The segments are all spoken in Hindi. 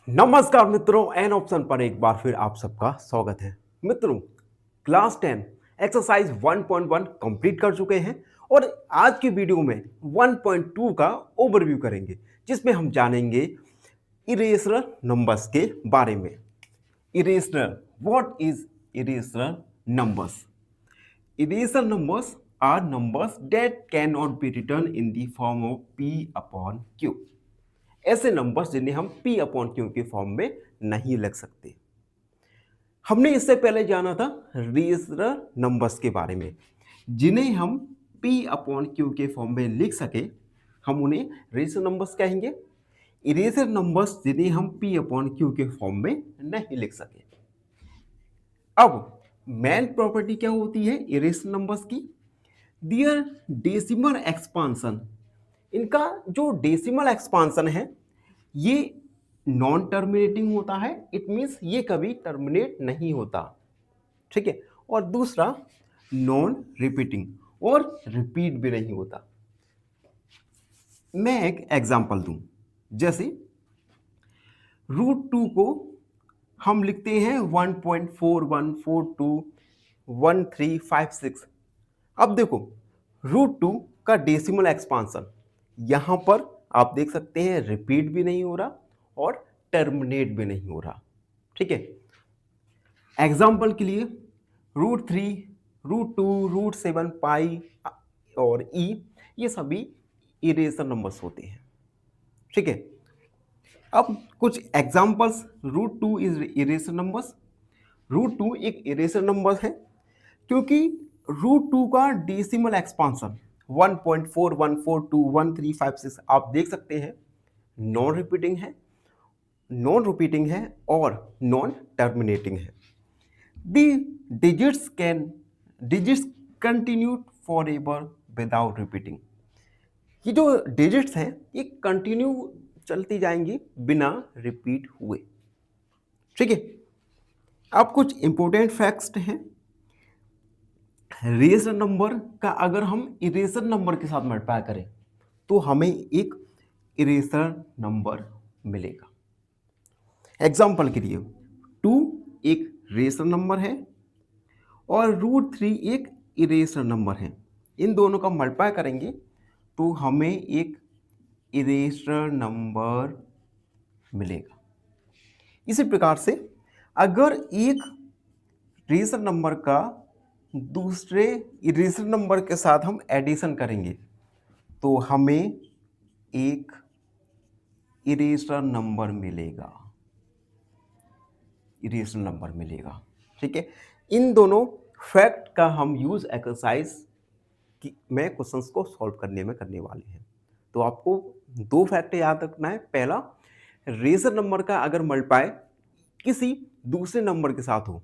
नमस्कार मित्रों, एन ऑप्शन पर एक बार फिर आप सबका स्वागत है। मित्रों, क्लास 10 एक्सरसाइज 1.1 कंप्लीट कर चुके हैं और आज की वीडियो में 1.2 का ओवरव्यू करेंगे, जिसमें हम जानेंगे इरेशनल नंबर्स के बारे में। Irrational, what is irrational numbers? Irrational numbers are numbers that cannot be written in the form of p upon q. ऐसे नंबर्स जिन्हें हम p अपॉन क्यू के फॉर्म में नहीं लिख सकते। हमने इससे पहले जाना था रेशनल नंबर्स के बारे में, जिन्हें हम p अपॉन क्यू के फॉर्म में लिख सके, हम उन्हें रेशनल नंबर्स कहेंगे। इरेशनल नंबर्स जिन्हें हम p अपॉन क्यू के फॉर्म में नहीं लिख सके। अब मेन प्रॉपर्टी क्या होती है इरेशनल नंबर्स की? दियर डेसिमल एक्सपांसन, इनका जो डेसिमल एक्सपांसन है ये नॉन टर्मिनेटिंग होता है। इट मीन्स ये कभी टर्मिनेट नहीं होता, ठीक है। और दूसरा नॉन रिपीटिंग, और रिपीट भी नहीं होता। मैं एक एग्जांपल दूं, जैसे √2 को हम लिखते हैं 1.41421356। अब देखो √2 का डेसिमल एक्सपांसन, यहां पर आप देख सकते हैं रिपीट भी नहीं हो रहा और टर्मिनेट भी नहीं हो रहा, ठीक है। एग्जाम्पल के लिए √3, √2, √7, पाई और ई, ये सभी इरेशनल नंबर्स होते हैं, ठीक है। अब कुछ एग्जाम्पल्स √2 इज इरेशनल नंबर्स। √2 एक इरेशनल नंबर है क्योंकि √2 का डेसिमल एक्सपांसन 1.41421356 आप देख सकते हैं नॉन रिपीटिंग है और नॉन टर्मिनेटिंग है। The digits continue forever without repeating. ये जो डिजिट्स हैं ये कंटिन्यू चलती जाएंगी बिना रिपीट हुए, ठीक है। अब कुछ इंपॉर्टेंट फैक्ट्स हैं। रेशनल नंबर का अगर हम इरेशनल नंबर के साथ मल्टीप्लाई करें तो हमें एक इरेशनल नंबर मिलेगा। एग्जाम्पल के लिए 2 एक रेशनल नंबर है और √3 एक इरेशनल नंबर है। इन दोनों का मल्टीप्लाई करेंगे तो हमें एक इरेशनल नंबर मिलेगा। इसी प्रकार से अगर एक रेशनल नंबर का दूसरे इरेशनल नंबर के साथ हम एडिशन करेंगे तो हमें एक इरेशनल नंबर मिलेगा, ठीक है। इन दोनों फैक्ट का हम यूज एक्सरसाइज में क्वेश्चंस को सॉल्व करने वाले हैं। तो आपको दो फैक्ट याद रखना है। पहला, रेशनल नंबर का अगर मल्टीप्लाई किसी दूसरे नंबर के साथ हो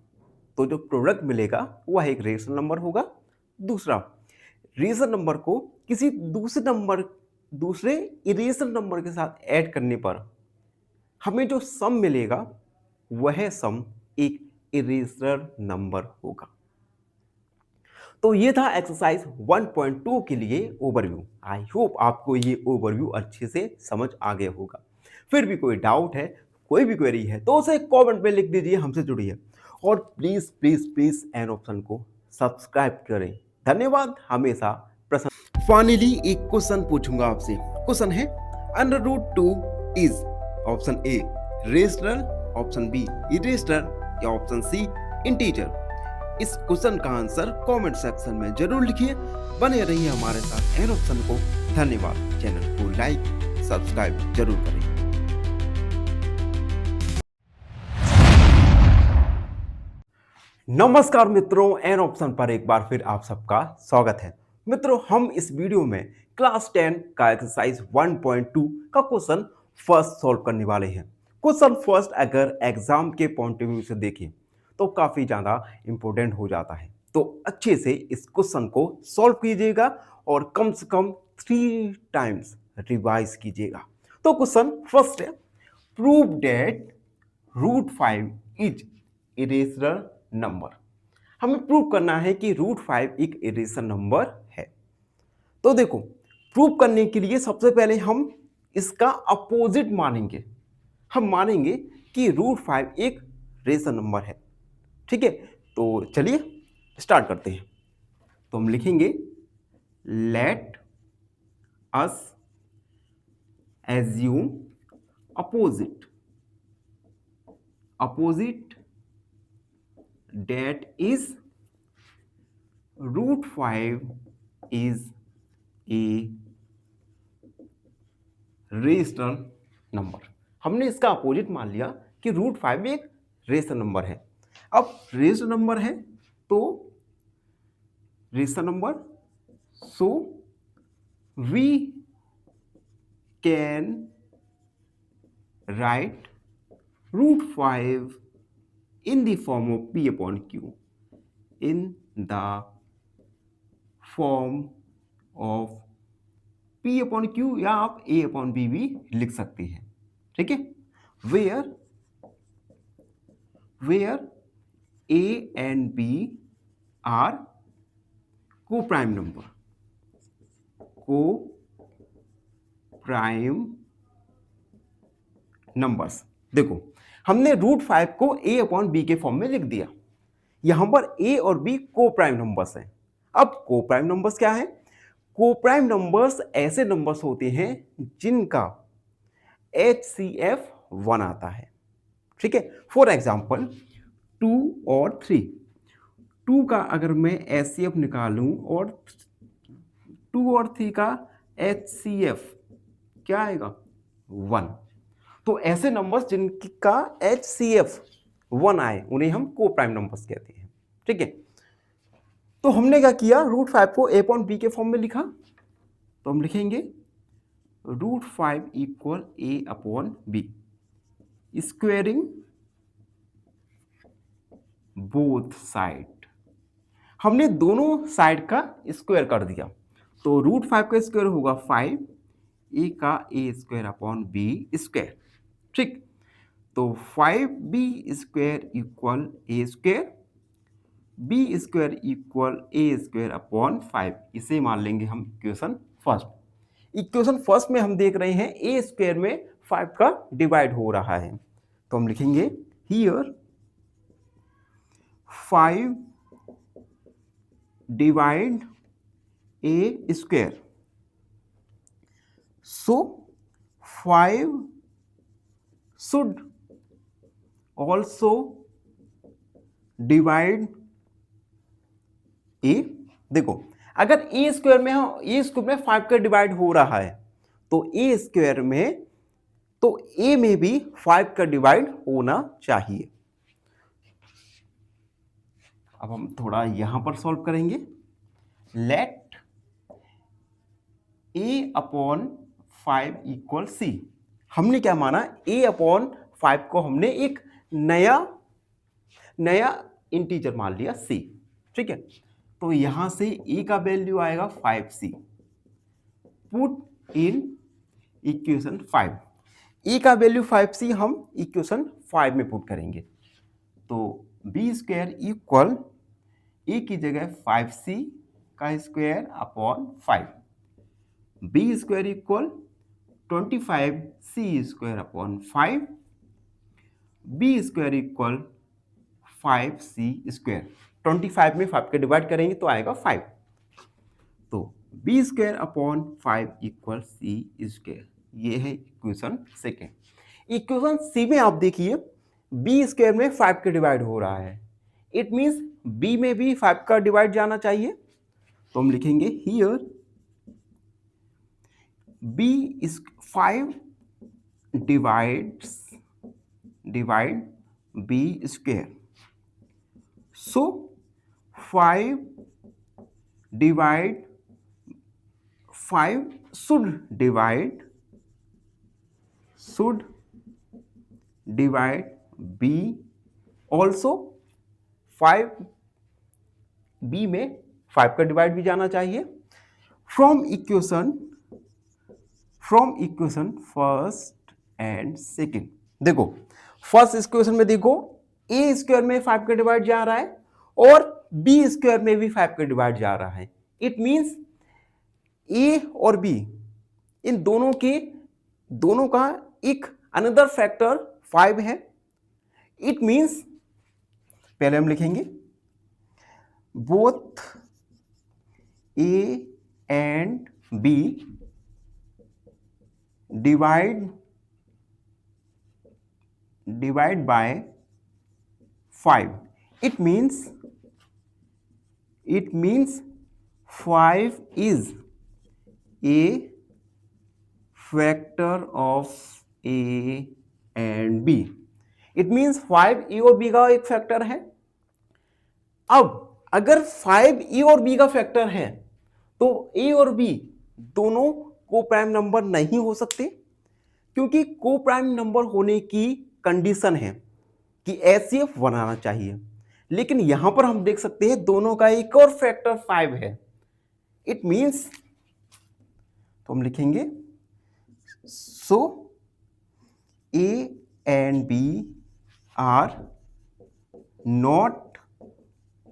तो जो प्रोडक्ट मिलेगा वह एक रेशनल नंबर होगा। दूसरा, रेशनल नंबर को किसी दूसरे इरेशनल नंबर के साथ ऐड करने पर हमें जो सम मिलेगा वह सम एक इरेशनल नंबर होगा। तो ये था एक्सरसाइज 1.2 के लिए ओवरव्यू। आई होप आपको ये ओवरव्यू अच्छे से समझ आ गया होगा। फिर भी कोई डाउट है, कोई भी क्वेरी है तो उसे कमेंट में लिख दीजिए, हमसे जुड़िए और प्लीज प्लीज प्लीज एन ऑप्शन को सब्सक्राइब करें। धन्यवाद हमेशा प्रसन्न। फाइनली एक क्वेश्चन पूछूंगा आपसे। क्वेश्चन है √2 is option A rational, option B irrational या ऑप्शन सी इंटीजर। इस क्वेश्चन का आंसर कमेंट सेक्शन में जरूर लिखिए। बने रहिए हमारे साथ एन ऑप्शन को। धन्यवाद। चैनल को लाइक सब्सक्राइब जरूर करें। नमस्कार मित्रों, एन ऑप्शन पर एक बार फिर आप सबका स्वागत है। मित्रों, हम इस वीडियो में क्लास 10 का एक्सरसाइज 1.2 का क्वेश्चन फर्स्ट सॉल्व करने वाले हैं। क्वेश्चन फर्स्ट अगर एग्जाम के पॉइंट ऑफ व्यू से देखें तो काफी ज्यादा इंपॉर्टेंट हो जाता है। तो अच्छे से इस क्वेश्चन को सॉल्व कीजिएगा और कम से कम 3 टाइम्स रिवाइज कीजिएगा। तो क्वेश्चन फर्स्ट है, prove that √5 is irrational number. हमें प्रूव करना है कि √5 एक इरेशनल नंबर है। तो देखो, प्रूव करने के लिए सबसे पहले हम इसका अपोजिट मानेंगे। हम मानेंगे कि √5 एक रेशनल नंबर है। ठीक है, तो चलिए स्टार्ट करते हैं। तो हम लिखेंगे let us assume opposite that is √5 is a rational number. हमने इसका अपोजिट मान लिया कि √5 एक रेशनल नंबर है। अब रेशनल नंबर है तो rational number, so we can write √5 in the form of P upon Q, in the form of P upon Q या आप A upon B भी लिख सकते हैं। ठीक है, where A and B are co-prime number, co-prime numbers। देखो हमने √5 को A अपॉन B के फॉर्म में लिख दिया। यहां पर A और B को प्राइम नंबर्स हैं। अब को प्राइम नंबर्स क्या है? को प्राइम नंबर्स ऐसे नंबर्स होते हैं जिनका HCF 1 आता है। ठीक है, फॉर एग्जाम्पल 2 और 3। 2 का अगर मैं HCF निकालूं और 2 और 3 का HCF क्या आएगा? 1। तो ऐसे नंबर्स जिनका HCF 1 आए उन्हें हम को प्राइम नंबर्स कहते हैं। ठीक है, तो हमने क्या किया? √5 को A अपॉन B के फॉर्म में लिखा। तो हम लिखेंगे √5 equal A upon B, squaring both side. हमने दोनों साइड का स्क्वायर कर दिया। तो √5 का स्क्वायर होगा 5, A का A square upon B square. ठीक, तो 5B square equal A square, B square equal A square upon 5। इसे मान लेंगे हम इक्वेशन फर्स्ट। इक्वेशन फर्स्ट में हम देख रहे हैं A स्क्वायर में 5 का डिवाइड हो रहा है। तो हम लिखेंगे here 5 divide A square, so 5 should also divide A। देखो अगर A स्क्वायर में A स्क्वायर में 5 का डिवाइड हो रहा है तो A स्क्वायर में, तो A में भी 5 का डिवाइड होना चाहिए। अब हम थोड़ा यहां पर सॉल्व करेंगे। Let A upon 5 equal C। हमने क्या माना? A अपॉन 5 को हमने एक नया इंटीजर मान लिया C। ठीक है, तो यहां से A का वैल्यू आएगा 5C। Put in equation 5। A का वैल्यू 5C हम इक्वेशन 5 में पुट करेंगे। तो B स्क्वायर इक्वल A की जगह 5C का square upon 5, B square equal 25C square upon 5, B square equal 5C square. 25 में 5 के डिवाइड करेंगे तो आएगा 5। तो B square upon 5 equal C square. ये है इक्वेशन सेकेंड। इक्वेशन सी में आप देखिए B स्क्वायर में 5 के डिवाइड हो रहा है। इट मीन्स B में भी 5 का डिवाइड जाना चाहिए। तो हम लिखेंगे here B is 5 divide B square. So 5 should divide B also। 5 B में 5 का डिवाइड भी जाना चाहिए। From equation first and second. देखो फर्स्ट इक्वेशन में देखो A स्क्वायर में 5 का डिवाइड जा रहा है और B स्क्वायर में भी 5 का डिवाइड जा रहा है। इट मींस A और B इन दोनों का एक अनदर फैक्टर 5 है। इट मीन्स पहले हम लिखेंगे both a and b divide by 5. It means 5 is a factor of A and B. It means 5 a और बी का एक फैक्टर है। अब अगर 5 ए और बी का फैक्टर है तो ए और बी दोनों को प्राइम नंबर नहीं हो सकते, क्योंकि को प्राइम नंबर होने की कंडीशन है कि एचसीएफ बनाना चाहिए। लेकिन यहां पर हम देख सकते हैं दोनों का एक और फैक्टर 5 है। इट मींस तो हम लिखेंगे so A and B are not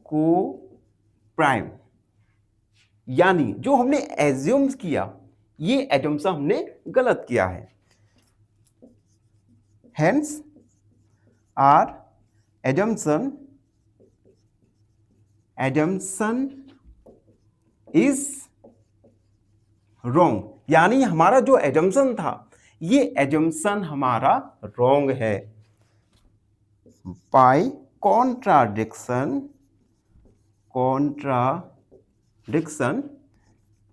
coprime, यानी जो हमने एज्यूम किया ये एजम्पशन हमने गलत किया है। Hence, our assumption is wrong, यानी हमारा जो एजम्पशन था ये एजम्पशन हमारा रॉन्ग है। By contradiction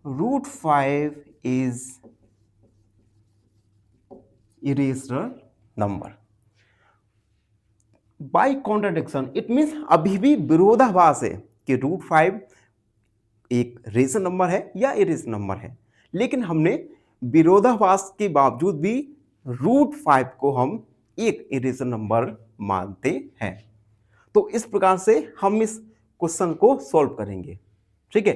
root 5 is irrational number. By contradiction it means अभी भी विरोधाभास है कि रूट 5 एक रेशनल नंबर है या इरेशनल नंबर है, लेकिन हमने विरोधाभास के बावजूद भी रूट 5 को हम एक इरेशनल नंबर मानते हैं। तो इस प्रकार से हम इस क्वेश्चन को सॉल्व करेंगे। ठीक है,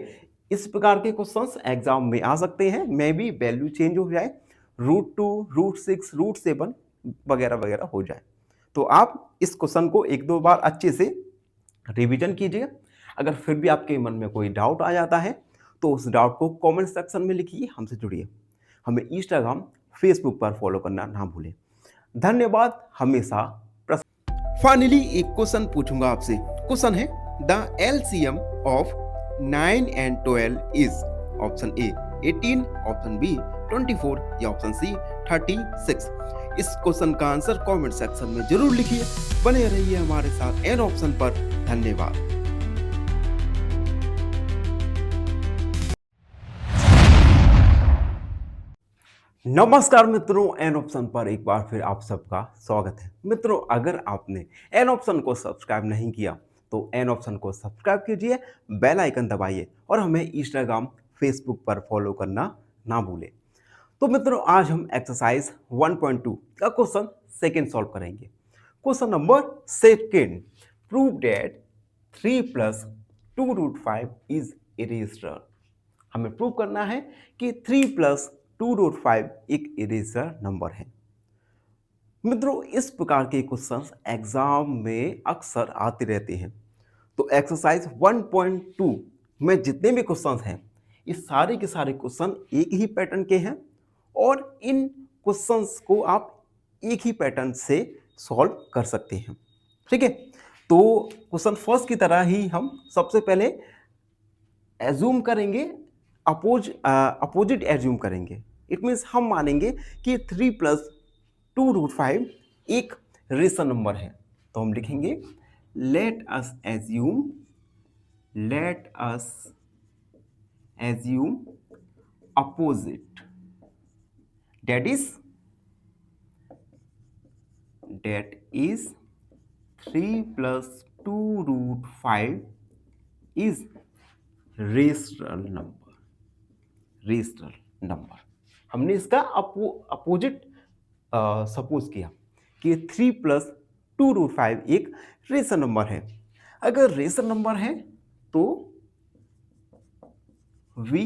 इस प्रकार के क्वेश्चंस एग्जाम में आ सकते हैं। मे भी वैल्यू चेंज हो जाए, रूट 2, रूट 6, रूट 7 वगैरह वगैरह हो जाए। तो आप इस क्वेश्चन को एक दो बार अच्छे से रिवीजन कीजिए। अगर फिर भी आपके मन में कोई डाउट आ जाता है तो उस डाउट को कमेंट सेक्शन में लिखिए, हमसे जुड़िए। हमें इंस्टाग्राम, फेसबुक पर फॉलो करना ना भूलें। धन्यवाद। हमेशा फाइनली एक क्वेश्चन पूछूंगा आपसे। क्वेश्चन है the LCM of 9 and 12 is option A 18, option B 24 या ऑप्शन सी 36। इस क्वेश्चन का आंसर कमेंट सेक्शन में जरूर लिखिए। बने रहिए हमारे साथ एन ऑप्शन पर। धन्यवाद। नमस्कार मित्रों, एन ऑप्शन पर एक बार फिर आप सबका स्वागत है। मित्रों, अगर आपने एन ऑप्शन को सब्सक्राइब नहीं किया तो एन ऑप्शन को सब्सक्राइब कीजिए, बेल आइकन दबाइए और हमें इंस्टाग्राम, फेसबुक पर फॉलो करना ना भूलें। तो मित्रों, आज हम एक्सरसाइज 1.2 का क्वेश्चन सेकेंड सॉल्व करेंगे। Question number second, prove that 3 + 2 root 5 is irrational. हमें प्रूव करना है कि 3 + 2 रूट 5 एक इरेशनल नंबर है। मित्रों, इस प्रकार के क्वेश्चंस एग्जाम में अक्सर आते रहते हैं। तो एक्सरसाइज 1.2 में जितने भी क्वेश्चंस हैं, ये सारे के सारे क्वेश्चन एक ही पैटर्न के हैं और इन क्वेश्चंस को आप एक ही पैटर्न से सॉल्व कर सकते हैं। ठीक है, तो क्वेश्चन फर्स्ट की तरह ही हम सबसे पहले एज्यूम करेंगे, अपोजिट एज्यूम करेंगे। इट मीन्स हम मानेंगे कि 3 + 2 रूट 5 एक रेशनल नंबर है। तो हम लिखेंगे let us assume opposite, that is 3 + 2 root 5 is rational number. हमने इसका अपोजिट सपोज किया कि 3 + 2 रूट 5 एक रेशनल नंबर है। अगर रेशनल नंबर है तो we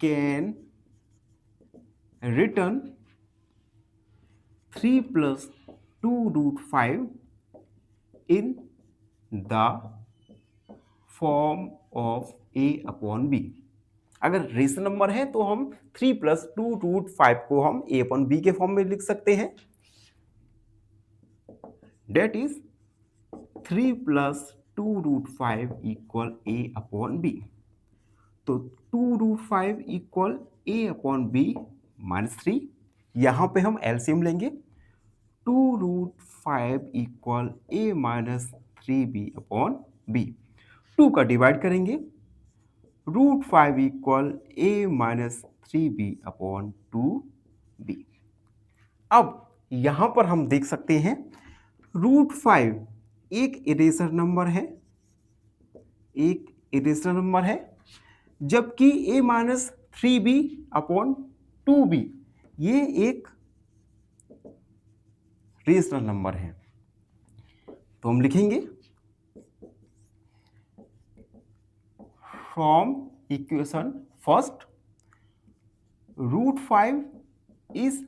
can written 3 + 2 root 5 in the form of a upon b। अगर रेशनल नंबर है तो हम 3 प्लस 2√5 को हम a अपॉन b के फॉर्म में लिख सकते हैं, that is 3 plus 2√5 equal a upon b। तो 2√5 equal a upon b minus 3, यहाँ पे हम एलसीएम लेंगे, 2√5 equal a minus 3b upon b। 2 का डिवाइड करेंगे, √5 equal a minus 3b upon 2b। अब यहां पर हम देख सकते हैं √5 एक इरेजर नंबर है, एक इरेजर नंबर है, जबकि a minus 3b upon 2b ये एक रेशनल नंबर है। तो हम लिखेंगे from equation first, √5 is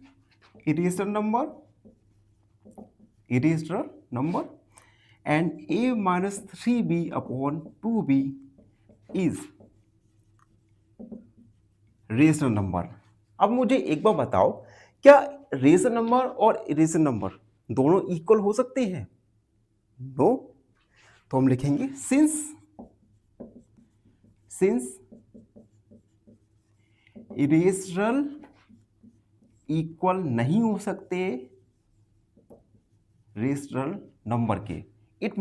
irrational number and a minus 3b upon 2b is rational number. अब मुझे एक बार बताओ, क्या रेशनल नंबर और इरेशनल नंबर दोनों इक्वल हो सकते हैं? नो। तो हम लिखेंगे सिंस इरेशनल इक्वल नहीं हो सकते रेशनल नंबर के, it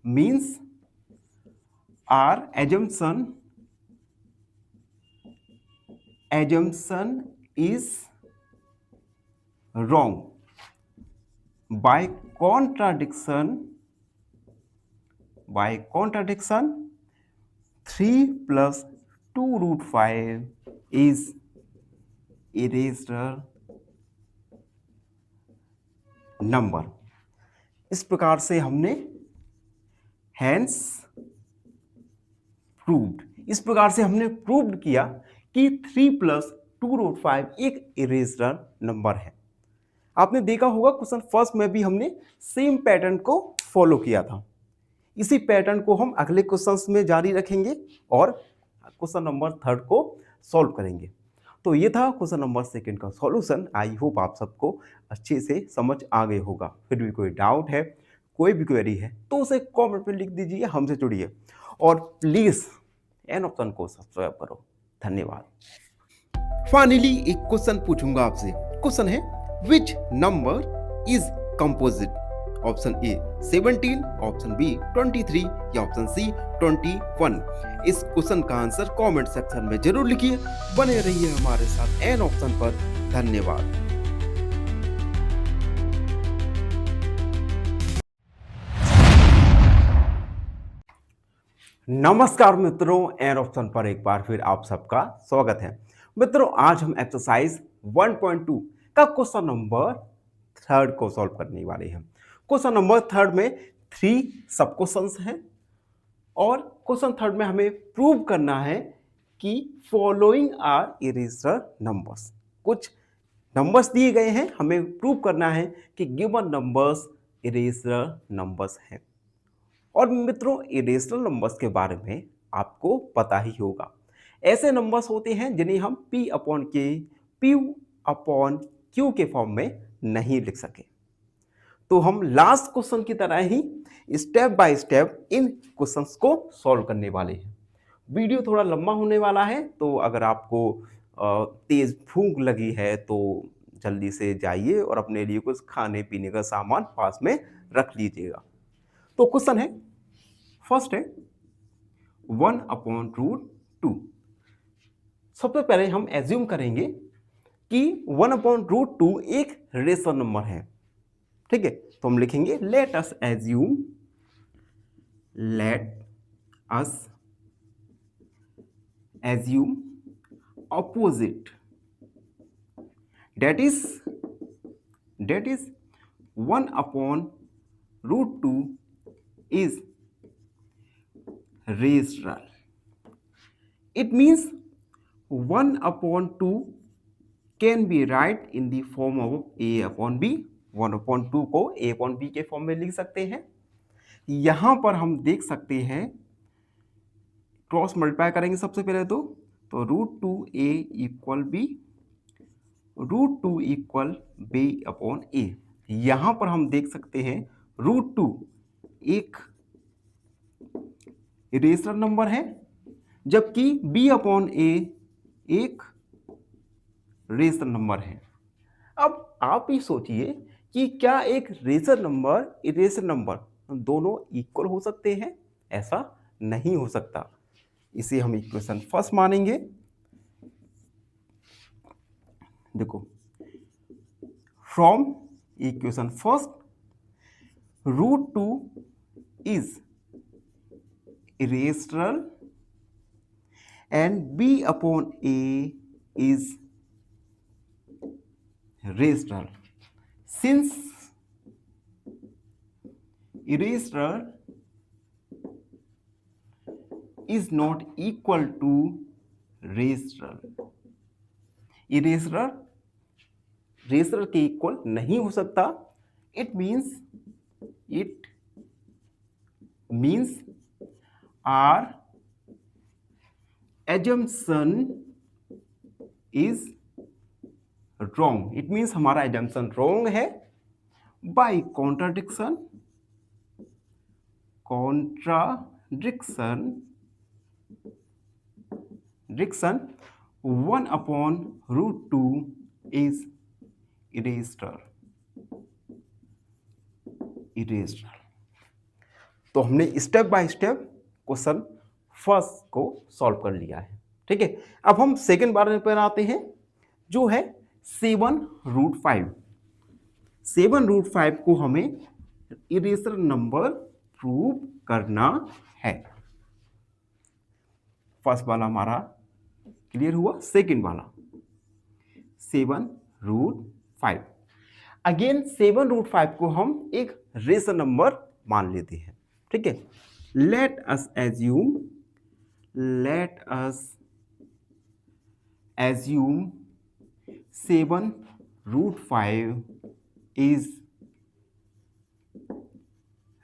means our assumption is wrong. By contradiction 3 plus 2√5 is irrational number। इस प्रकार से हमने hence प्रूव्ड, इस प्रकार से हमने प्रूव्ड किया कि 3 प्लस 2√5 एक इरेशनल नंबर है। आपने देखा होगा क्वेश्चन फर्स्ट में भी हमने सेम पैटर्न को फॉलो किया था। इसी पैटर्न को हम अगले क्वेश्चंस में जारी रखेंगे और क्वेश्चन नंबर 3 को सॉल्व करेंगे। तो ये था क्वेश्चन नंबर 2 का सॉल्यूशन। आई होप आप सबको अच्छे से समझ आ गए होगा। फिर भी कोई डाउट है, कोई भी क्वेरी है तो उसे कमेंट में लिख दीजिए, हमसे जुड़िए और प्लीज एन ऑप्शन को सब्सक्राइब करो। धन्यवाद। फाइनली एक क्वेश्चन पूछूंगा आपसे। क्वेश्चन है which number is composite? Option A 17, option B 23 या ऑप्शन सी 21। इस क्वेश्चन का आंसर कमेंट सेक्शन में जरूर लिखिए। बने रहिए हमारे साथ एन ऑप्शन पर। धन्यवाद। नमस्कार मित्रों, एन ऑप्शन पर एक बार फिर आप सबका स्वागत है। मित्रों, आज हम एक्सरसाइज 1.2 का क्वेश्चन नंबर 3 को सॉल्व करने वाले हैं। क्वेश्चन नंबर 3 में 3 सब क्वेश्चंस हैं और क्वेश्चन 3 में हमें प्रूव करना है कि फॉलोइंग आर इरेशनल नंबर्स। कुछ नंबर्स दिए गए हैं, हमें प्रूव करना है कि गिवन नंबर्स इरेशनल नंबर्स हैं। और मित्रों, इरेशनल नंबर्स के बारे में आपको पता ही होगा। ऐसे नंबर्स होते हैं जिन्हें हम p upon k, p upon q के फॉर्म में नहीं लिख सके। तो हम लास्ट क्वेश्चन की तरह ही स्टेप बाय स्टेप इन क्वेश्चंस को सॉल्व करने वाले हैं। वीडियो थोड़ा लंबा होने वाला है, तो अगर आपको तेज भूख लगी है तो जल्दी से जाइए और अपने लिए कुछ खाने पीने का सामान पास में रख लीजिएगा। तो क्वेश्चन है, फर्स्ट है 1/√2। सबसे पहले हम एज्यूम करेंगे कि 1/√2 एक रेशनल नंबर है। ठीक है, तो हम लिखेंगे let us assume opposite, that is 1/√2 is rational. It means 1/2 can be write in the form of a upon b। 1/2 को a upon b के फॉर्म में लिख सकते हैं। यहां पर हम देख सकते हैं क्रॉस मल्टीप्लाई करेंगे सबसे पहले तो root two A equal B, root two equal B upon A. यहाँ पर हम देख सकते हैं रूट टू एक रेशनल नंबर है, जबकि बी अपॉन ए एक रेशनल नंबर है। अब आप ही सोचिए कि क्या एक रेशनल नंबर इरेशनल नंबर दोनों इक्वल हो सकते हैं? ऐसा नहीं हो सकता। इसे हम इक्वेशन फर्स्ट मानेंगे। देखो, from equation first root two is irrational and b upon a is rational. Since irrational is not equal to rational, irrational rational के इक्वल नहीं हो सकता। it means our assumption is wrong. It means हमारा assumption wrong है। by contradiction 1 upon root 2 is irrational। तो हमने step by step question first को सॉल्व कर लिया है। ठीक है, अब हम सेकंड बार पर आते हैं, जो है 7√5। 7√5 को हमें इरेशनल नंबर प्रूव करना है। फर्स्ट वाला हमारा क्लियर हुआ। सेकंड वाला 7√5। अगेन 7√5 को हम एक रेशनल नंबर मान लेते हैं। ठीक है, let us assume 7√5 is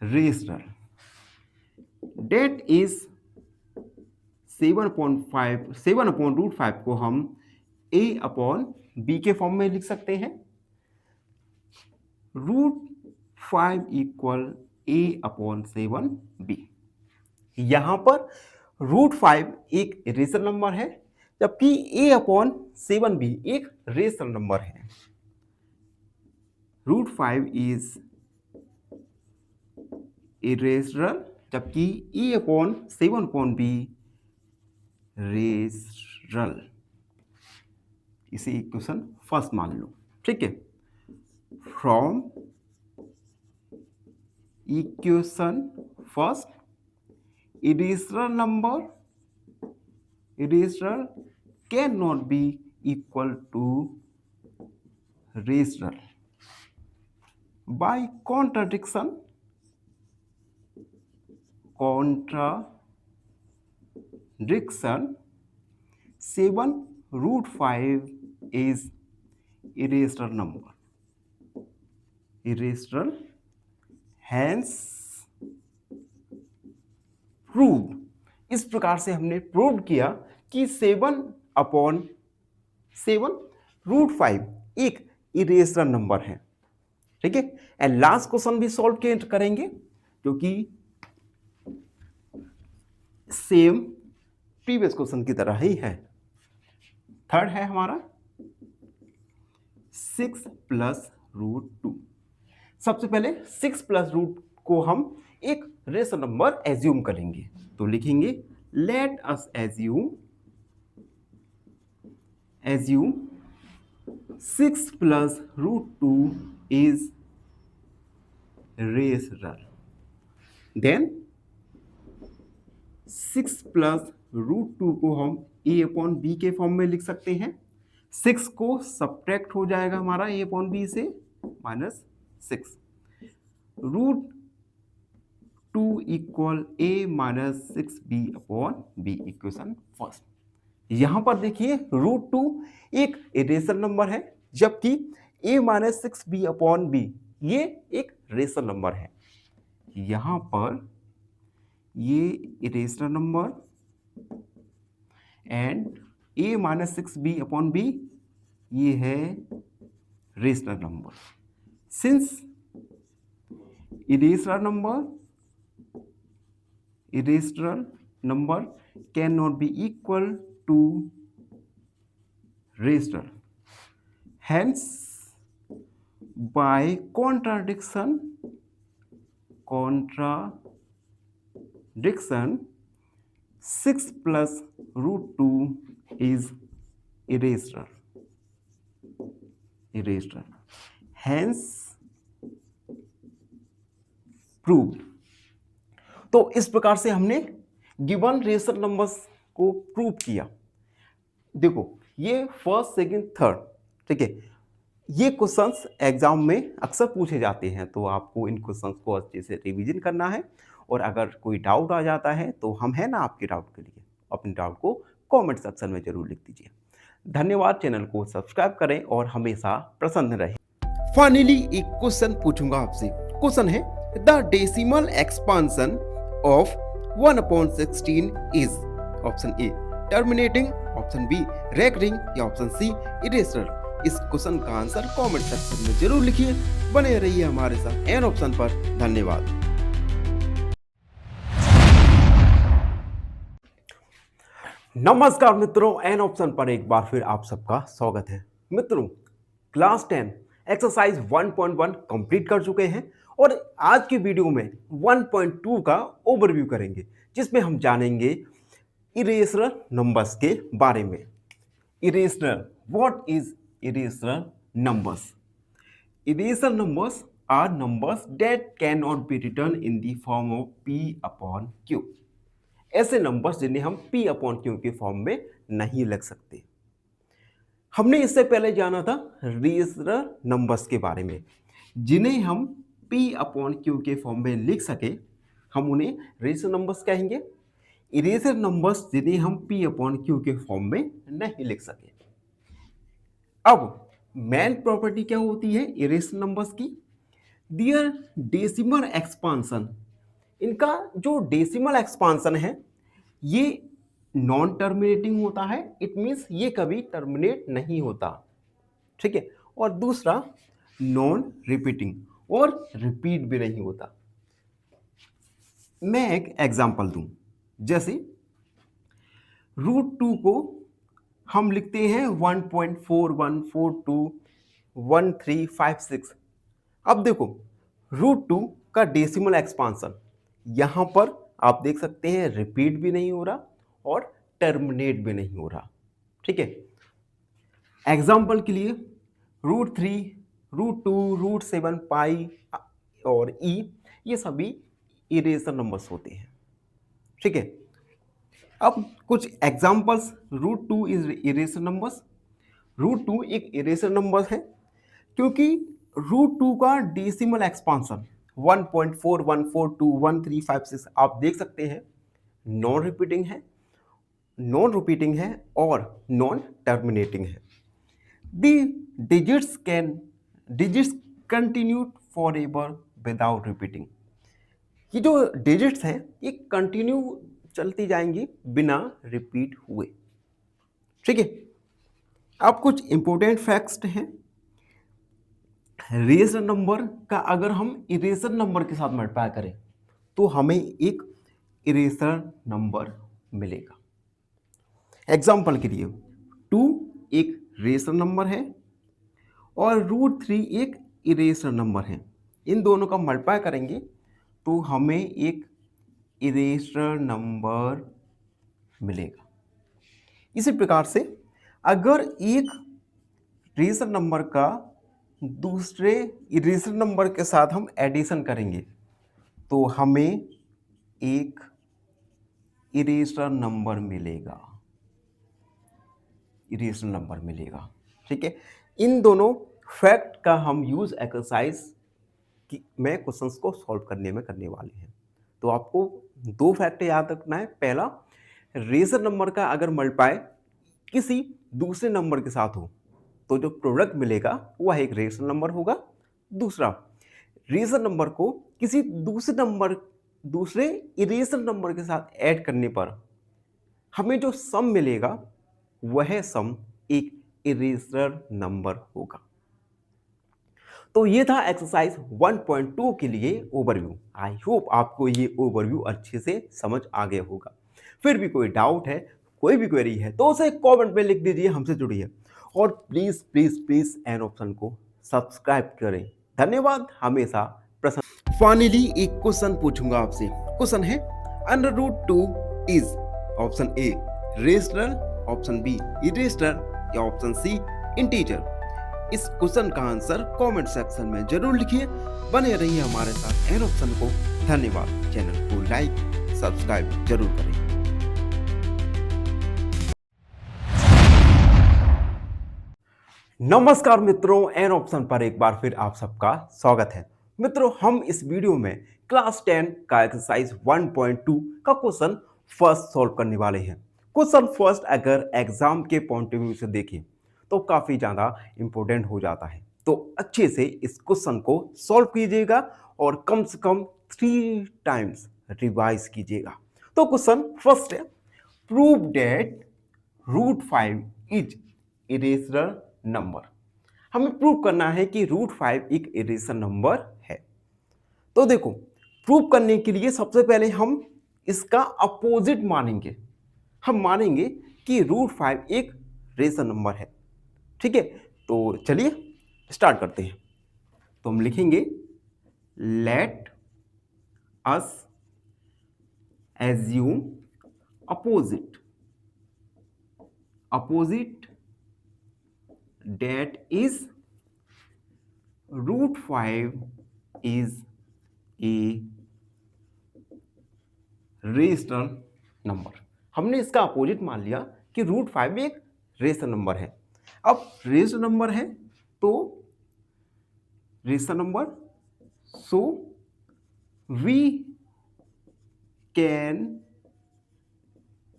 rational. That is 7/5 को हम a अपॉन b के फॉर्म में लिख सकते हैं। √5 इक्वल a अपॉन 7b। यहां पर √5 एक रेशनल नंबर है, जबकि a अपॉन 7b एक रेशनल नंबर है। √5 इज इरेशनल, जबकि a अपॉन 7/b रेशनल। इसे इक्वेशन फर्स्ट मान लो। ठीक है, from equation first irrational number cannot be equal to rational. By contradiction 7√5 is irrational number. Irrational, hence prove. इस प्रकार से हमने प्रूव किया कि 7/7√5 एक इरेशनल नंबर है। ठीक है, एंड लास्ट क्वेश्चन भी सॉल्व करेंगे, जो कि सेम प्रीवियस क्वेश्चन की तरह ही है। थर्ड है हमारा 6 + √2। सबसे पहले 6 + रूट को हम एक रेशनल नंबर एज्यूम करेंगे, तो लिखेंगे let us assume 6 + √2 is rational. Then 6 + √2 को हम a अपॉन b के फॉर्म में लिख सकते हैं। 6 को सब्ट्रैक्ट हो जाएगा हमारा a अपॉन b से -6। √2 equal a - 6b upon b, equation first. यहां पर देखिए √2 एक रेशनल नंबर है, जबकि a - 6b अपॉन b ये एक रेशनल नंबर है। यहां पर ये rational number and a minus 6b upon b ये है rational number. Since irrational number cannot be equal to rational, hence by contradiction 6 plus root 2 is irrational, hence proved। तो इस प्रकार से हमने गिवन रेशनल नंबर्स को प्रूव किया। देखो ये फर्स्ट सेकंड थर्ड, ठीक है, ये क्वेश्चंस एग्जाम में अक्सर पूछे जाते हैं, तो आपको इन क्वेश्चंस को अच्छे से रिवीजन करना है। और अगर कोई डाउट आ जाता है तो हम हैं ना आपके डाउट के लिए। अपने डाउट को कमेंट सेक्शन में जरूर लिख दीजिए। धन्यवाद। चैनल को सब्सक्राइब करें और हमेशा प्रसन्न रहें। फाइनली एक क्वेश्चन पूछूंगा आपसे। क्वेश्चन है the decimal expansion of 1/16 is option A terminating, option B recurring या ऑप्शन सी इरेशनल। इस क्वेश्चन का आंसर कमेंट सेक्शन में जरूर लिखिए। बने रहिए हमारे साथ एन ऑप्शन पर। धन्यवाद। नमस्कार मित्रों, एन ऑप्शन पर एक बार फिर आप सबका स्वागत है। मित्रों क्लास 10 एक्सरसाइज 1.1 कंप्लीट कर चुके हैं और आज की वीडियो में 1.2 का ओवरव्यू करेंगे, जिसमें हम जानेंगे इरेशनल नंबर्स के बारे में। Irrational, what is irrational numbers? Irrational numbers are numbers that can not be written in the form of p upon q। ऐसे नंबर्स जिन्हें हम p अपॉन क्यू के फॉर्म में नहीं लिख सकते। हमने इससे पहले जाना था रेशनल नंबर्स के बारे में, जिन्हें हम p अपॉन क्यू के फॉर्म में लिख सके, हम उन्हें रेशनल नंबर्स कहेंगे। इरेशनल नंबर्स जिन्हें हम p अपॉन क्यू के फॉर्म में नहीं लिख सके। अब मेन प्रॉपर्टी क्या होती है इरेशनल नंबर्स की? दियर डेसिमल एक्सपांशन। इनका जो डेसिमल एक्सपांशन है ये नॉन टर्मिनेटिंग होता है। इट मीन्स ये कभी टर्मिनेट नहीं होता, ठीक है। और दूसरा नॉन रिपीटिंग, और रिपीट भी नहीं होता। मैं एक एग्जांपल दूं, जैसे √2 को हम लिखते हैं 1.41421356। अब देखो √2 का डेसिमल एक्सपांशन यहां पर आप देख सकते हैं रिपीट भी नहीं हो रहा और टर्मिनेट भी नहीं हो रहा, ठीक है। एग्जाम्पल के लिए √3, √2, √7, पाई और e ये सभी इरेशनल नंबर्स होते हैं, ठीक है। अब कुछ एग्जाम्पल्स √2 इज इरेशनल नंबर्स। √2 एक इरेशनल नंबर है क्योंकि √2 का डेसिमल एक्सपांशन 1.41421356 आप देख सकते हैं नॉन रिपीटिंग है और नॉन टर्मिनेटिंग है। The digits continue forever without repeating. ये जो डिजिट्स हैं ये कंटिन्यू चलती जाएंगी बिना रिपीट हुए, ठीक है। अब कुछ इंपॉर्टेंट फैक्ट्स हैं। रेशनल नंबर का अगर हम इरेशनल नंबर के साथ मल्टीप्लाई करें तो हमें एक इरेशनल नंबर मिलेगा। एग्जाम्पल के लिए 2 एक रेशनल नंबर है और √3 एक इरेशनल नंबर है। इन दोनों का मल्टीप्लाई करेंगे तो हमें एक इरेशनल नंबर मिलेगा। इसी प्रकार से अगर एक रेशनल नंबर का दूसरे इरेशनल नंबर के साथ हम एडिशन करेंगे तो हमें एक इरेशनल नंबर मिलेगा, ठीक है। इन दोनों फैक्ट का हम यूज एक्सरसाइज में क्वेश्चंस को सॉल्व करने में करने वाले हैं। तो आपको 2 फैक्ट याद रखना है। पहला, रेशनल नंबर का अगर मल्टीप्लाई किसी दूसरे नंबर के साथ हो तो जो प्रोडक्ट मिलेगा वह एक रेशनल नंबर होगा। दूसरा, रेशनल नंबर को किसी दूसरे इरेशनल नंबर के साथ ऐड करने पर हमें जो सम मिलेगा वह सम एक इरेशनल नंबर होगा। तो ये था एक्सरसाइज 1.2 के लिए ओवरव्यू। आई होप आपको ये ओवरव्यू अच्छे से समझ आ गया होगा। फिर भी कोई डाउट है, कोई भी क्वेरी है तो उसे कमेंट में लिख दीजिए, हमसे जुड़िए और प्लीज प्लीज प्लीज एन ऑप्शन को सब्सक्राइब करें। धन्यवाद हमेशा प्रसन्न। फाइनली एक क्वेश्चन पूछूंगा आपसे। क्वेश्चन है √2 is option A rational, option B irrational या ऑप्शन सी इंटीजर। इस क्वेश्चन का आंसर कमेंट सेक्शन में जरूर लिखिए। बने रहिए हमारे साथ एन ऑप्शन को। धन्यवाद। चैनल को लाइक सब्सक्राइब जरूर करें। नमस्कार मित्रों, एन ऑप्शन पर एक बार फिर आप सबका स्वागत है। मित्रों, हम इस वीडियो में क्लास 10 का एक्सरसाइज 1.2 का क्वेश्चन फर्स्ट सॉल्व करने वाले हैं। क्वेश्चन फर्स्ट अगर एग्जाम के पॉइंट ऑफ व्यू से देखें तो काफी ज्यादा इंपॉर्टेंट हो जाता है। तो अच्छे से इस क्वेश्चन को सॉल्व कीजिएगा और कम से कम 3 टाइम्स रिवाइज कीजिएगा। तो क्वेश्चन फर्स्ट है, prove that √5 is irrational number. हमें प्रूव करना है कि √5 एक इरेशनल नंबर है। तो देखो, प्रूव करने के लिए सबसे पहले हम इसका अपोजिट मानेंगे। हम मानेंगे कि √5 एक रेशनल नंबर है। ठीक है, तो चलिए स्टार्ट करते हैं। तो हम लिखेंगे let us assume opposite that is √5 is a rational number. हमने इसका अपोजिट मान लिया कि √5 एक रेशनल नंबर है। अब रेशनल नंबर है तो rational number, so we can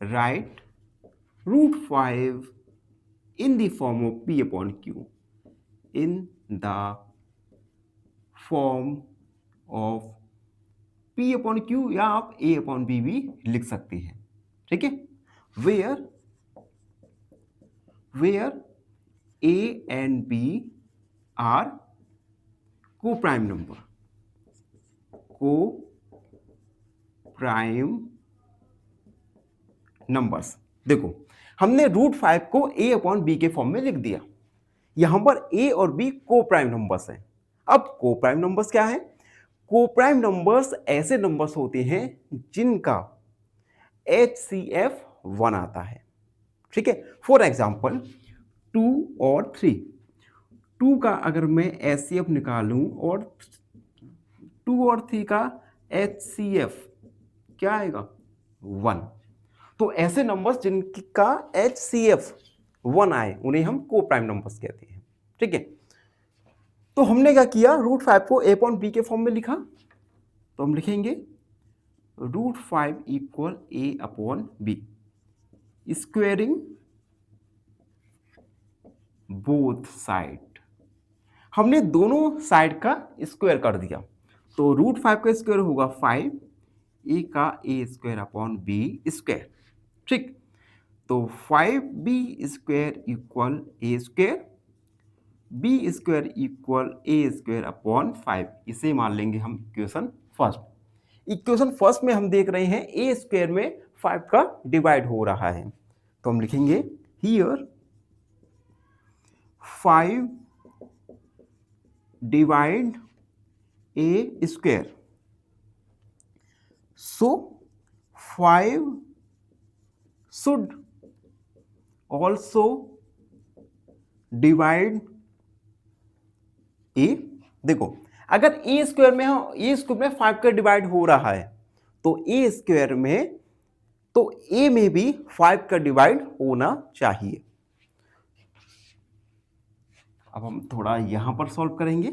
write √5 in the form of P upon Q, in the form of P upon Q या आप A upon B भी लिख सकते हैं। ठीक है, where A and B are co-prime number, co-prime numbers। देखो, हमने √5 को A अपॉन B के फॉर्म में लिख दिया। यहां पर A और B को प्राइम नंबर्स हैं। अब को प्राइम नंबर्स क्या है? को प्राइम नंबर्स ऐसे नंबर्स होते हैं जिनका HCF 1 आता है। ठीक है, फॉर एग्जाम्पल 2 और 3। 2 का अगर मैं HCF निकालूं और 2 और 3 का HCF क्या आएगा? 1। तो ऐसे नंबर्स जिनका HCF 1 आए उन्हें हम को प्राइम नंबर्स कहते हैं। ठीक है, तो हमने क्या किया, √5 को A अपॉन B के फॉर्म में लिखा। तो हम लिखेंगे √5 equal A upon B, squaring both side. हमने दोनों साइड का स्क्वायर कर दिया। तो √5 का स्क्वायर होगा 5, A का A square upon B square. ठीक, तो 5B square equal A square, B square equal A square upon 5। इसे मान लेंगे हम इक्वेशन फर्स्ट। इक्वेशन फर्स्ट में हम देख रहे हैं A स्क्वायर में 5 का डिवाइड हो रहा है। तो हम लिखेंगे here 5 divide A square, so 5 should also divide A। देखो, अगर A स्क्वायर में A स्क्वायर में 5 का डिवाइड हो रहा है तो A स्क्वायर में, तो A में भी 5 का डिवाइड होना चाहिए। अब हम थोड़ा यहां पर सॉल्व करेंगे।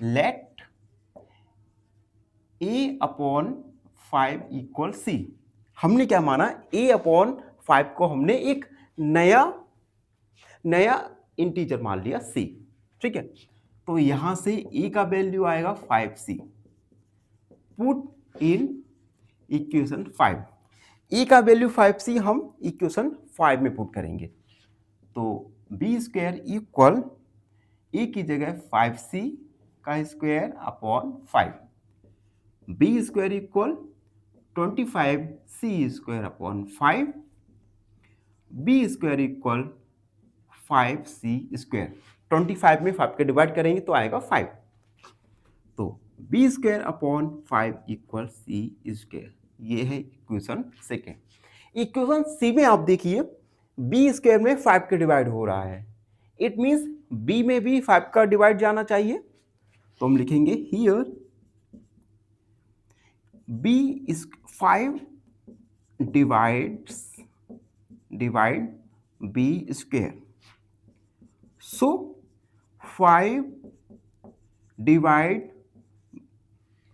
Let A upon 5 equal C। हमने क्या माना, A अपॉन 5 को हमने एक नया इंटीजर मान लिया C। ठीक है, तो यहां से A का वैल्यू आएगा 5C। Put in equation 5। ए का वैल्यू 5c हम इक्वेशन 5 में पुट करेंगे, तो बी स्क्वायर इक्वल ए की जगह 5c का square upon 5, b square equal 25c square upon 5, b square equal 5c square. 25 में 5 के डिवाइड करेंगे तो आएगा 5, तो b square upon 5 equal c square. ये है इक्वेशन सेकेंड। इक्वेशन सी में आप देखिए बी स्क्वायर में 5 के डिवाइड हो रहा है, इट मीन्स बी में भी 5 का डिवाइड जाना चाहिए, तो हम लिखेंगे here b is 5 divide b square, so 5 divide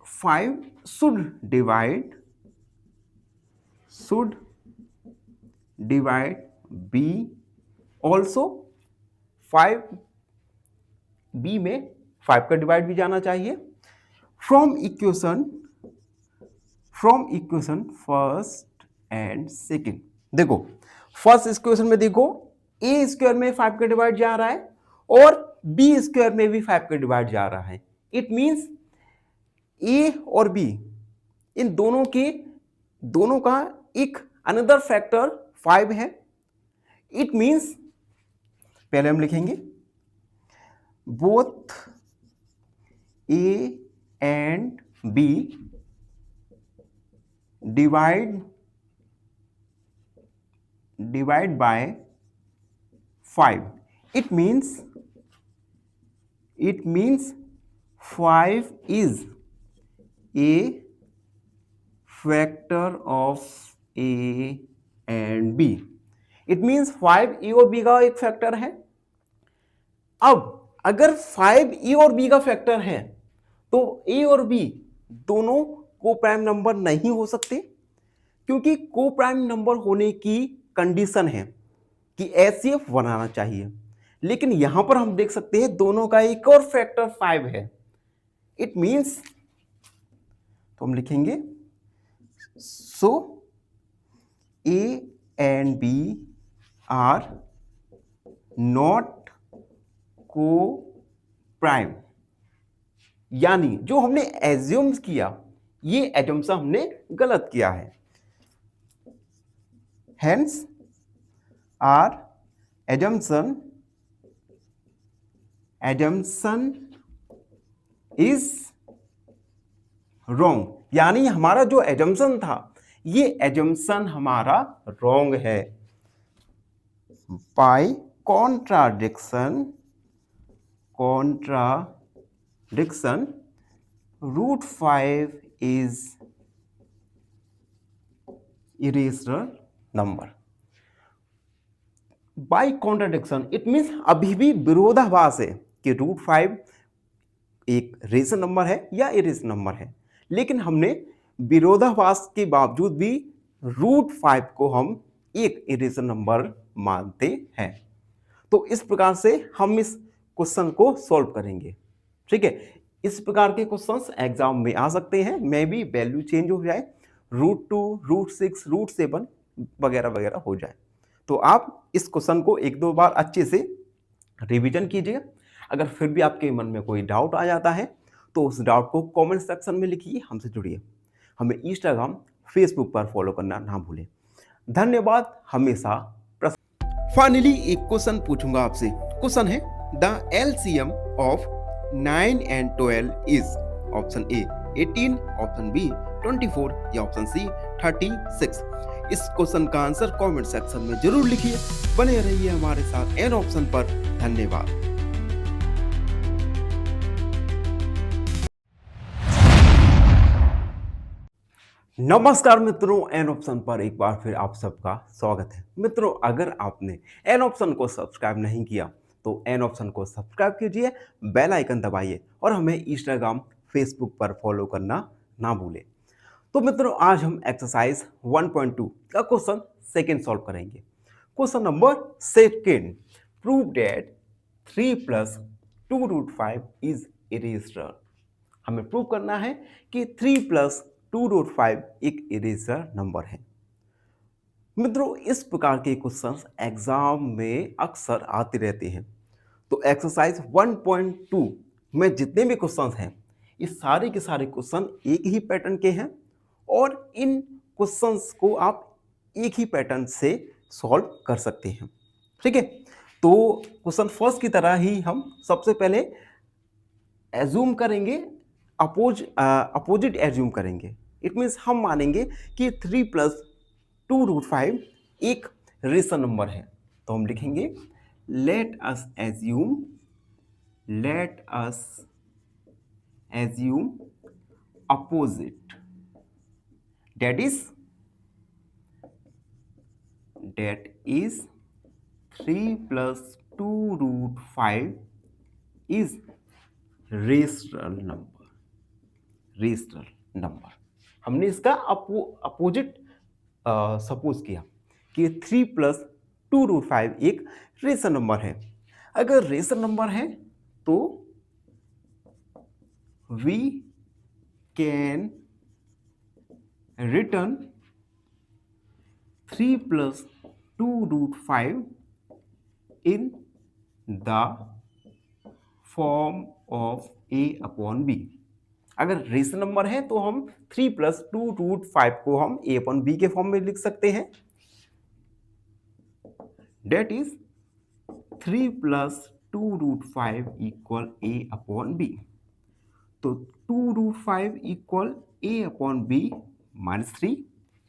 5 should divide b, also 5 b में 5 का डिवाइड भी जाना चाहिए। From equation first and second, देखो फर्स्ट इक्वेशन में देखो ए स्क्वायर में 5 का डिवाइड जा रहा है और बी स्क्वायर में भी 5 का डिवाइड जा रहा है, इट मीन्स ए और बी इन दोनों का एक अनदर फैक्टर 5 है, इट मीन्स पहले हम लिखेंगे both a and b divide by 5, it means 5 is a factor of a and b, it means 5 a और बी का एक फैक्टर है। अब अगर 5 ए और बी का फैक्टर है तो ए और बी दोनों को प्राइम नंबर नहीं हो सकते, क्योंकि को प्राइम नंबर होने की कंडीशन है कि एचसीएफ बनाना चाहिए, लेकिन यहां पर हम देख सकते हैं दोनों का एक और फैक्टर 5 है, इट मीन्स तो हम लिखेंगे so A and B are not coprime, यानी जो हमने एज्यूम किया ये एजम्पशन हमने गलत किया है, hence our assumption is wrong, यानी हमारा जो एजम्पशन था ये एजम्पशन हमारा रॉन्ग है। By contradiction root 5 is irrational number. By contradiction it means अभी भी विरोधाभास है कि रूट 5 एक रेशनल नंबर है या इरेशनल नंबर है, लेकिन हमने विरोधाभास के बावजूद भी रूट 5 को हम एक इरेशनल नंबर मानते हैं। तो इस प्रकार से हम इस क्वेश्चन को सॉल्व करेंगे, ठीक है। इस प्रकार के क्वेश्चंस एग्जाम में आ सकते हैं, मे भी वैल्यू चेंज हो जाए, रूट 2, रूट 6, रूट 7 वगैरह वगैरह हो जाए। तो आप इस क्वेश्चन को एक दो बार अच्छे से रिवीजन कीजिए। अगर फिर भी आपके मन में कोई डाउट आ जाता है तो उस डाउट को कमेंट सेक्शन में लिखिए, हमसे जुड़िए। हमें इंस्टाग्राम, फेसबुक पर फॉलो करना ना भूलें। धन्यवाद। हमेशा फाइनली एक क्वेश्चन पूछूंगा आपसे। क्वेश्चन है the LCM of 9 and 12 is option A 18, option B 24 या ऑप्शन सी 36। इस क्वेश्चन का आंसर कमेंट सेक्शन में जरूर लिखिए। बने रहिए हमारे साथ एन ऑप्शन पर। धन्यवाद। नमस्कार मित्रों, एन ऑप्शन पर एक बार फिर आप सबका स्वागत है। मित्रों, अगर आपने एन ऑप्शन को सब्सक्राइब नहीं किया तो एन ऑप्शन को सब्सक्राइब कीजिए, बेल आइकन दबाइए और हमें इंस्टाग्राम, फेसबुक पर फॉलो करना ना भूलें। तो मित्रों, आज हम एक्सरसाइज 1.2 का क्वेश्चन सेकेंड सॉल्व करेंगे। Question number second, prove that 3 + 2 root 5 is irrational. हमें प्रूव करना है कि 3 + 2 रूट 5 एक इरेशनल नंबर है। मित्रों, इस प्रकार के क्वेश्चंस एग्जाम में अक्सर आते रहते हैं। तो एक्सरसाइज 1.2 में जितने भी क्वेश्चंस हैं, ये सारे के सारे क्वेश्चन एक ही पैटर्न के हैं और इन क्वेश्चंस को आप एक ही पैटर्न से सॉल्व कर सकते हैं। ठीक है, तो क्वेश्चन फर्स्ट की तरह ही हम सबसे पहले एज्यूम करेंगे, अपोजिट एज्यूम करेंगे। इट मीन्स हम मानेंगे कि 3+2√5 एक रेशनल नंबर है। तो हम लिखेंगे let us assume opposite, that is 3+2√5 is rational number. हमने इसका अपोजिट सपोज किया कि 3+2√5 एक रेशनल नंबर है। अगर रेशनल नंबर है तो we can written 3+2√5 in the form of a/b। अगर रेशनल नंबर है तो हम 3+2√5 को हम a/b के फॉर्म में लिख सकते हैं। That is 3+2√5 equal a/b। तो 2√5 इक्वल a/b -3।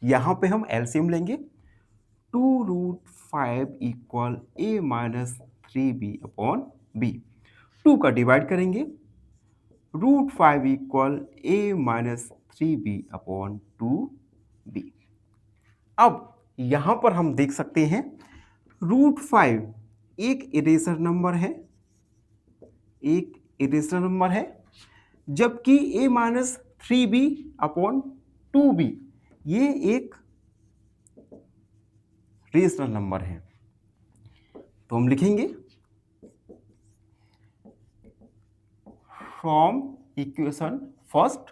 यहां पे हम एलसीएम लेंगे। 2√5 इक्वल a-3b/b। 2 का डिवाइड करेंगे। √5 इक्वल a-3b/2b। अब यहां पर हम देख सकते हैं √5 एक इरेजर नंबर है, जबकि a-3b/2b ये एक रेशनल नंबर है। तो हम लिखेंगे from equation first,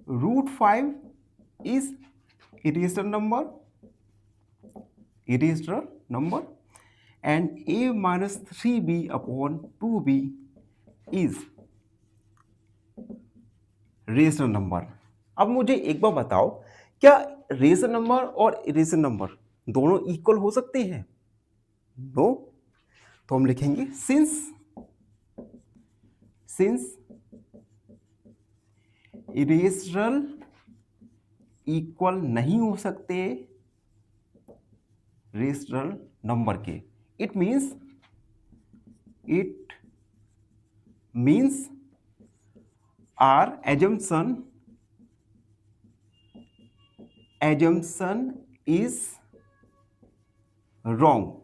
√5 is irrational number and a-3b/2b is rational number. अब मुझे एक बार बताओ, क्या रेशनल नंबर और इरेशनल नंबर दोनों इक्वल हो सकते हैं? नो। तो हम लिखेंगे सिंस इरेशनल इक्वल नहीं हो सकते रेशनल नंबर के। It means our assumption is wrong.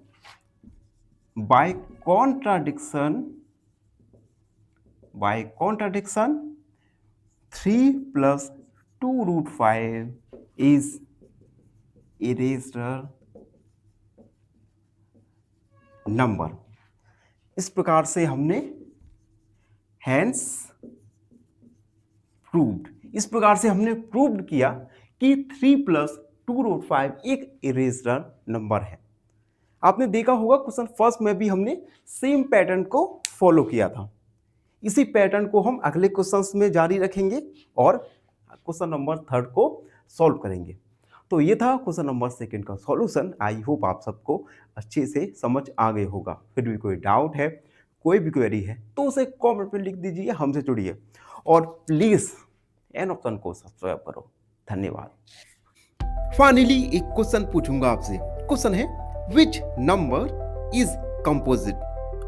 By contradiction 3+2√5 is irrational number। इस प्रकार से हमने hence प्रूव्ड किया कि 3+2√5 एक इरेशनल नंबर है। आपने देखा होगा क्वेश्चन फर्स्ट में भी हमने सेम पैटर्न को फॉलो किया था। इसी पैटर्न को हम अगले क्वेश्चंस में जारी रखेंगे और क्वेश्चन नंबर 3 को सॉल्व करेंगे। तो ये था क्वेश्चन नंबर 2 का सॉल्यूशन। आई होप आप सबको अच्छे से समझ आ गए होगा। फिर भी कोई डाउट है, कोई भी क्वेरी है तो उसे कमेंट में लिख दीजिए, हमसे जुड़िए और प्लीज एन ऑप्शन को सब्सक्राइब करो। धन्यवाद। फाइनली एक क्वेश्चन पूछूंगा आपसे। क्वेश्चन है which number is composite?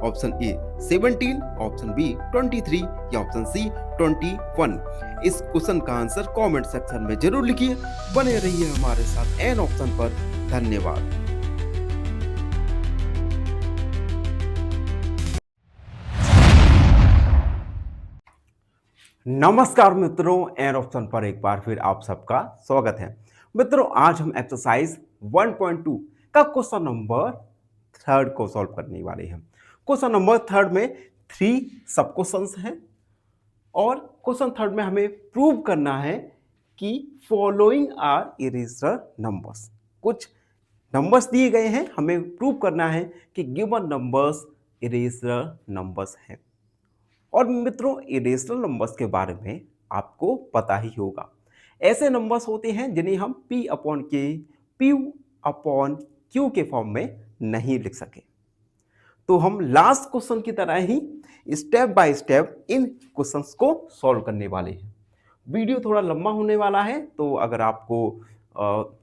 Option A 17, option B 23 या ऑप्शन सी 21। इस क्वेश्चन का आंसर कमेंट सेक्शन में जरूर लिखिए। बने रहिए हमारे साथ एन ऑप्शन पर। धन्यवाद। नमस्कार मित्रों, एन ऑप्शन पर एक बार फिर आप सबका स्वागत है। मित्रों, आज हम एक्सरसाइज 1.2 का क्वेश्चन नंबर 3 को सॉल्व करने वाले हैं। क्वेश्चन नंबर 3 में 3 सब क्वेश्चंस हैं और क्वेश्चन 3 में हमें प्रूव करना है कि फॉलोइंग आर इरेशनल नंबर्स। कुछ नंबर्स दिए गए हैं, हमें प्रूव करना है कि गिवन नंबर्स इरेशनल नंबर्स हैं। और मित्रों, इरेशनल नंबर्स के बारे में आपको पता ही होगा। ऐसे नंबर्स होते हैं जिन्हें हम p अपॉन के, p अपॉन q के फॉर्म में नहीं लिख सके। तो हम लास्ट क्वेश्चन की तरह ही स्टेप बाय स्टेप इन क्वेश्चंस को सॉल्व करने वाले हैं। वीडियो थोड़ा लंबा होने वाला है, तो अगर आपको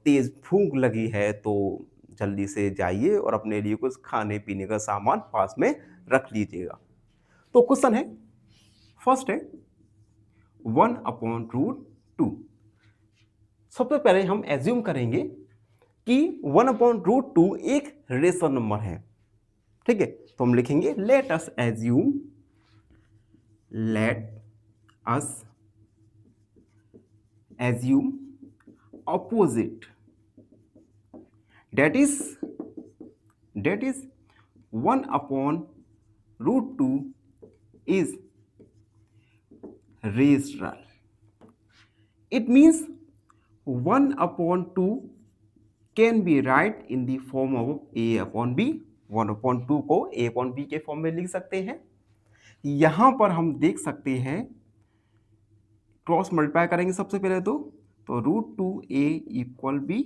तेज भूख लगी है तो जल्दी से जाइए और अपने लिए कुछ खाने पीने का सामान पास में रख लीजिएगा। तो क्वेश्चन है, फर्स्ट है 1/√2। सबसे पहले हम एज्यूम करेंगे कि 1/√2 एक रेशनल नंबर है। ठीक है, तो हम लिखेंगे let us assume opposite, that is 1/√2 is rational. It means 1/2 can be write in the form of a/b। 1/2 को a/b के फॉर्म में लिख सकते हैं। यहां पर हम देख सकते हैं, क्रॉस मल्टीप्लाई करेंगे सबसे पहले तो √2a equal b,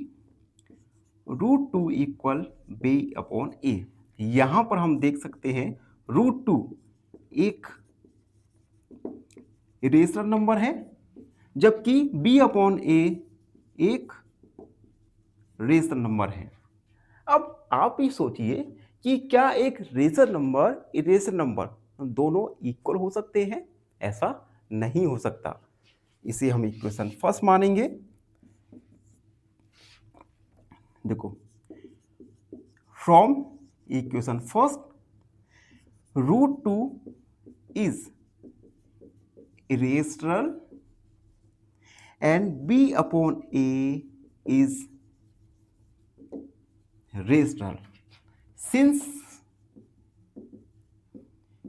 √2 equal b/a। यहां पर हम देख सकते हैं √2 एक रेशनल नंबर है, जबकि b/a एक रेशनल नंबर है। अब आप ही सोचिए कि क्या एक रेशनल नंबर, इरेशनल नंबर दोनों इक्वल हो सकते हैं? ऐसा नहीं हो सकता। इसे हम इक्वेशन फर्स्ट मानेंगे। देखो, from equation first, √2 is irrational and b/a is rational. Since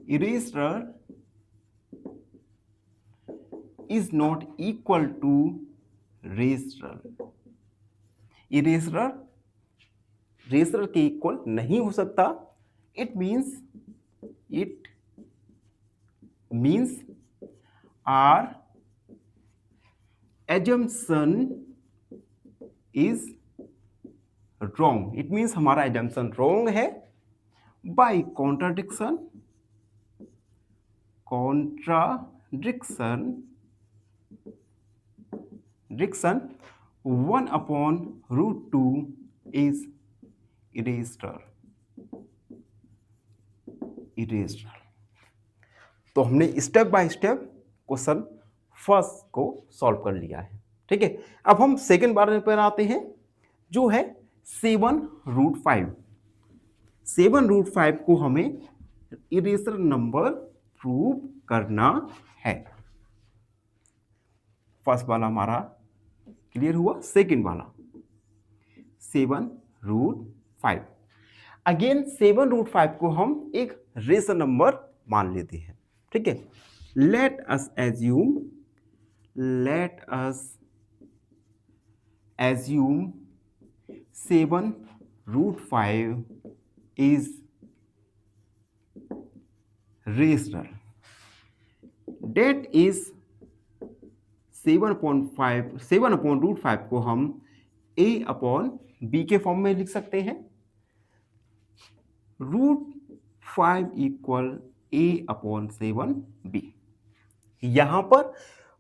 irrational is not equal to rational, irrational rational के इक्वल नहीं हो सकता। it means our assumption is wrong। it means हमारा assumption wrong है। by contradiction 1/√2 is irrational। तो हमने step by step question first को सॉल्व कर लिया है। ठीक है, अब हम सेकंड बार पर आते हैं, जो है 7√5। 7√5 को हमें इरेशनल नंबर प्रूव करना है। फर्स्ट वाला हमारा क्लियर हुआ। सेकंड वाला 7√5। अगेन 7√5 को हम एक रेशनल नंबर मान लेते हैं। ठीक है, late us assume 7√5 is rational। that is 7/√5 को हम a/b के फॉर्म में लिख सकते हैं। √5 इक्वल a/7b। यहां पर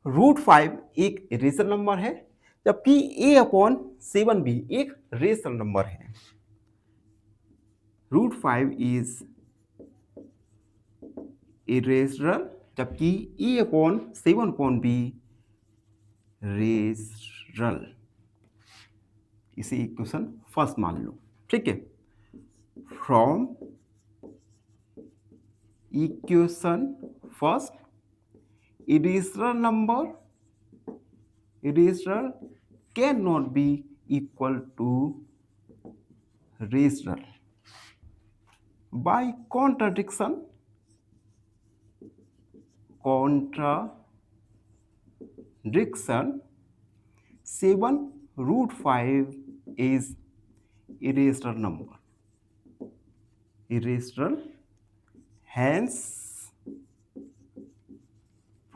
√5 एक रेशनल नंबर है, जबकि a/7b एक रेशनल नंबर है। √5 इज irrational, जबकि a/7b रेशनल। इसे इक्वेशन फर्स्ट मान लो। ठीक है, from equation first, irrational can not be equal to rational। by contradiction 7√5 is irrational number, irrational, hence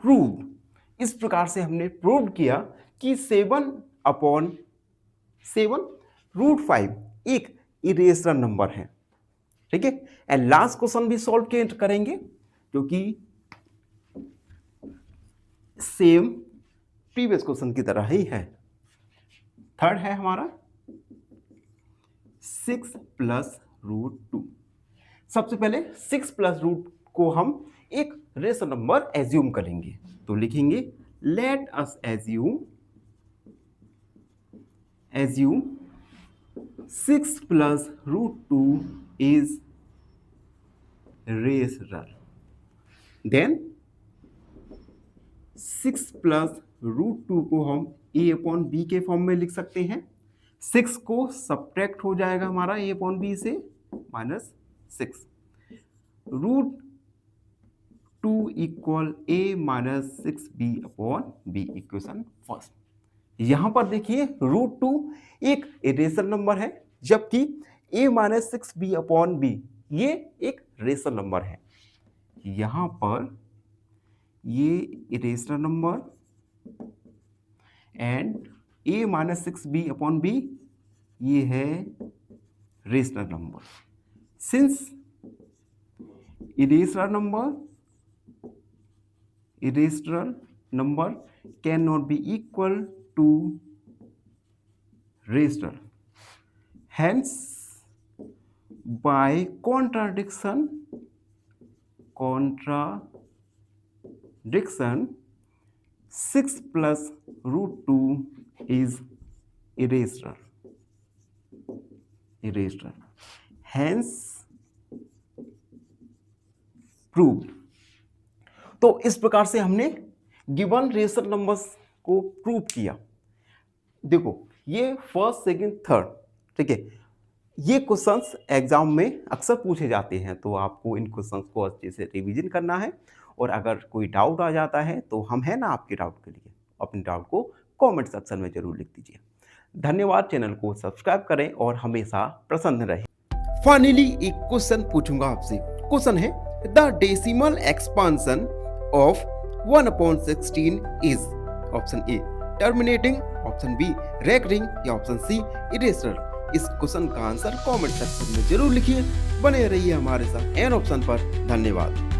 proved। इस प्रकार से हमने प्रूव किया कि 7/7 एक इरेशनल नंबर है। ठीक है, एंड लास्ट क्वेश्चन भी सॉल्व करेंगे क्योंकि सेम प्रीवियस क्वेश्चन की तरह ही है। थर्ड है हमारा 6 + √2। सबसे पहले 6 + रूट को हम एक रेशनल नंबर एज्यूम करेंगे, तो लिखेंगे let us assume 6 + √2 is rational. Then 6 + √2 को हम a/b के फॉर्म में लिख सकते हैं। 6 को सब्ट्रैक्ट हो जाएगा हमारा a/b से -6। √2 = a - 6b/b इक्वेशन फर्स्ट। यहां पर देखिए √2 एक इरेशनल नंबर है, जबकि a - 6b/b ये एक रेशनल नंबर है। यहां पर ये irrational number and a - 6b/b ये है rational number. Since irrational number cannot be equal to rational, hence by contradiction 6 + √2 is irrational, hence proved। तो इस प्रकार से हमने गिवन रेशनल नंबर्स को प्रूव किया। देखो ये फर्स्ट, सेकंड, थर्ड, ठीक है, ये क्वेश्चंस एग्जाम में अक्सर पूछे जाते हैं, तो आपको इन क्वेश्चंस को अच्छे से रिवीजन करना है। और अगर कोई डाउट आ जाता है तो हम हैं ना आपके डाउट के लिए। अपने डाउट को कमेंट सेक्शन में जरूर लिख दीजिए। धन्यवाद। चैनल को सब्सक्राइब करें और हमेशा प्रसन्न रहें। फाइनली एक क्वेश्चन पूछूंगा आपसे। क्वेश्चन है the decimal expansion of 1/16 is option A terminating, option B recurring या ऑप्शन सी इरेशनल। इस क्वेश्चन का आंसर कमेंट सेक्शन में जरूर लिखिए। बने रहिए हमारे साथ एन ऑप्शन पर। धन्यवाद।